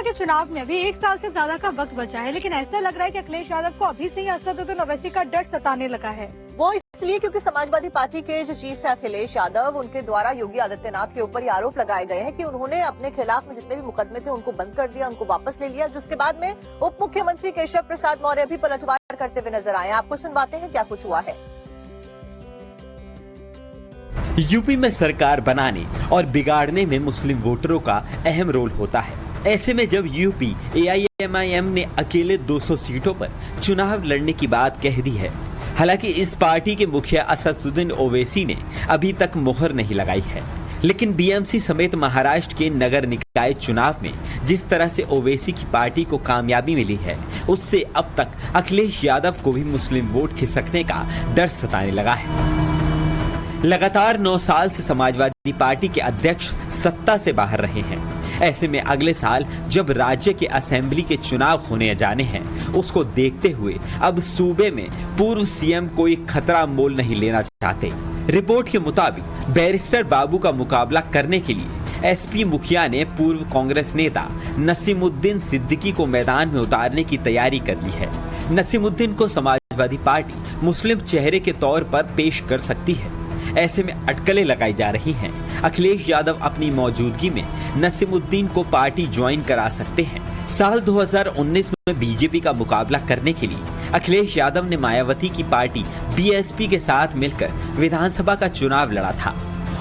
के चुनाव में अभी 1 साल से ज्यादा का वक्त बचा है, लेकिन ऐसा लग रहा है कि अखिलेश यादव को अभी से ही असदुद्दीन ओवैसी का डर सताने लगा है। वो इसलिए क्योंकि समाजवादी पार्टी के जो चीफ है अखिलेश यादव, उनके द्वारा योगी आदित्यनाथ के ऊपर ये आरोप लगाए गए हैं कि उन्होंने अपने खिलाफ में जितने भी मुकदमे थे उनको बंद कर दिया, उनको वापस ले लिया, जिसके बाद में उप मुख्यमंत्री केशव प्रसाद मौर्य भी पलटवार करते हुए नजर आए। आपको सुनवाते हैं क्या कुछ हुआ है। यूपी में सरकार बनाने और बिगाड़ने में मुस्लिम वोटरों का अहम रोल होता है। ऐसे में जब यूपी AIMIM ने अकेले 200 सीटों पर चुनाव लड़ने की बात कह दी है, हालांकि इस पार्टी के मुखिया असदुद्दीन ओवैसी ने अभी तक मुहर नहीं लगाई है, लेकिन BMC समेत महाराष्ट्र के नगर निकाय चुनाव में जिस तरह से ओवैसी की पार्टी को कामयाबी मिली है, उससे अब तक अखिलेश यादव को भी मुस्लिम वोट खिसकने का डर सताने लगा है। लगातार 9 साल से समाजवादी पार्टी के अध्यक्ष सत्ता से बाहर रहे हैं। ऐसे में अगले साल जब राज्य के असेंबली के चुनाव होने जाने हैं, उसको देखते हुए अब सूबे में पूर्व CM कोई खतरा मोल नहीं लेना चाहते। रिपोर्ट के मुताबिक बैरिस्टर बाबू का मुकाबला करने के लिए SP मुखिया ने पूर्व कांग्रेस नेता नसीमुद्दीन सिद्दीकी को मैदान में उतारने की तैयारी कर ली है। नसीमुद्दीन को समाजवादी पार्टी मुस्लिम चेहरे के तौर पर पेश कर सकती है। ऐसे में अटकलें लगाई जा रही हैं। अखिलेश यादव अपनी मौजूदगी में नसीमुद्दीन को पार्टी ज्वाइन करा सकते हैं। साल 2019 में बीजेपी का मुकाबला करने के लिए अखिलेश यादव ने मायावती की पार्टी BSP के साथ मिलकर विधानसभा का चुनाव लड़ा था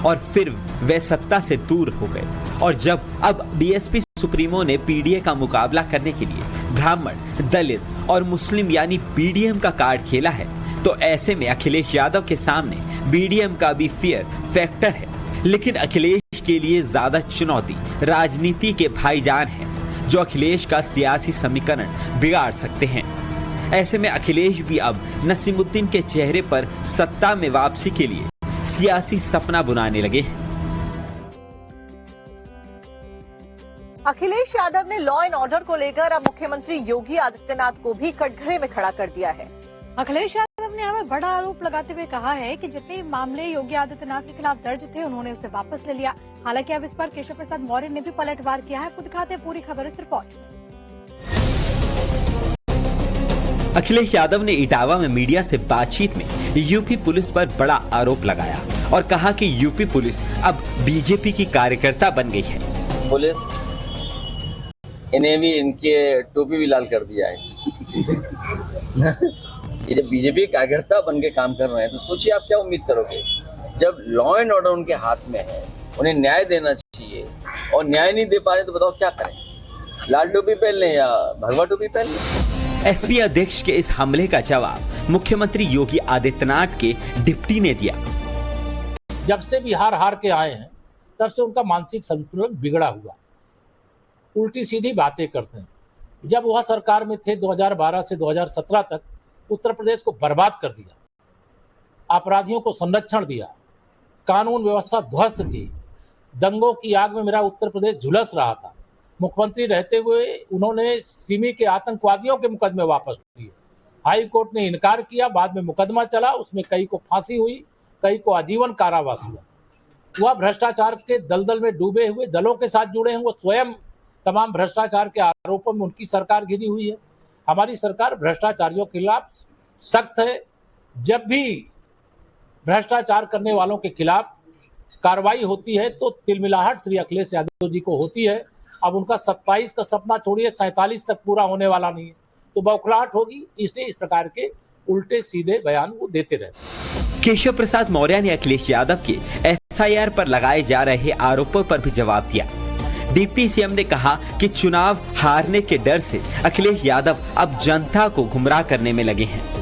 और फिर वे सत्ता से दूर हो गए। और जब अब BSP सुप्रीमो ने PDA का मुकाबला करने के लिए ब्राह्मण, दलित और मुस्लिम यानी BDM का कार्ड खेला है, तो ऐसे में अखिलेश यादव के सामने BDM का भी फियर फैक्टर है। लेकिन अखिलेश के लिए ज्यादा चुनौती राजनीति के भाईजान हैं, जो अखिलेश का सियासी समीकरण बिगाड़ सकते हैं। ऐसे में अखिलेश भी अब नसीमुद्दीन के चेहरे पर सत्ता में वापसी के लिए सियासी सपना बुनाने लगे हैं। अखिलेश यादव ने लॉ एंड ऑर्डर को लेकर अब मुख्यमंत्री योगी आदित्यनाथ को भी कटघरे में खड़ा कर दिया है। अखिलेश यादव ने हमें बड़ा आरोप लगाते हुए कहा है कि जितने मामले योगी आदित्यनाथ के खिलाफ दर्ज थे, उन्होंने उसे वापस ले लिया। हालांकि अब इस पर केशव प्रसाद मौर्य ने भी पलटवार किया है। खुद दिखाते हैं पूरी खबर इस रिपोर्ट में। अखिलेश यादव ने इटावा में मीडिया से बातचीत में यूपी पुलिस पर बड़ा आरोप लगाया और कहा कि यूपी पुलिस अब बीजेपी की कार्यकर्ता बन गई है। पुलिस इन्हें भी इनके टोपी भी लाल कर दिया है। ये जब बीजेपी कार्यकर्ता बन के काम कर रहे हैं, तो सोचिए आप क्या उम्मीद करोगे। जब लॉ एंड ऑर्डर उनके हाथ में है, उन्हें न्याय देना चाहिए और न्याय नहीं दे पा रहे तो बताओ क्या करें, लाल टोपी पहन लें या भगवा टोपी पहन लें। SP अध्यक्ष के इस हमले का जवाब मुख्यमंत्री योगी आदित्यनाथ के डिप्टी ने दिया। जब से बिहार हार के आए हैं, तब से उनका मानसिक संतुलन बिगड़ा हुआ, उल्टी सीधी बातें करते हैं। जब वह सरकार में थे 2012 से 2017 तक उत्तर प्रदेश को बर्बाद कर दिया, अपराधियों को संरक्षण दिया, कानून व्यवस्था ध्वस्त थी, दंगों की आग में मेरा उत्तर प्रदेश झुलस रहा था। मुख्यमंत्री रहते हुए उन्होंने सिमी के आतंकवादियों के मुकदमे वापस लिए। हाई कोर्ट ने इनकार किया, बाद में मुकदमा चला, उसमें कई को फांसी हुई, कई को आजीवन कारावास हुआ। वह भ्रष्टाचार के दलदल में डूबे हुए दलों के साथ जुड़े हैं। वो स्वयं तमाम भ्रष्टाचार के आरोपों में उनकी सरकार घिरी हुई है। हमारी सरकार भ्रष्टाचारियों के खिलाफ सख्त है। जब भी भ्रष्टाचार करने वालों के खिलाफ कार्रवाई होती है तो तिलमिलाहट श्री अखिलेश यादव जी को होती है। अब उनका 27 का सपना छोड़िए, 47 तक पूरा होने वाला नहीं है, तो बौखलाहट होगी। इसलिए इस प्रकार के उल्टे सीधे बयान वो देते रहते। केशव प्रसाद मौर्य ने अखिलेश यादव के SIR पर लगाए जा रहे आरोपों पर भी जवाब दिया। डिप्टी CM ने कहा कि चुनाव हारने के डर से अखिलेश यादव अब जनता को गुमराह करने में लगे हैं।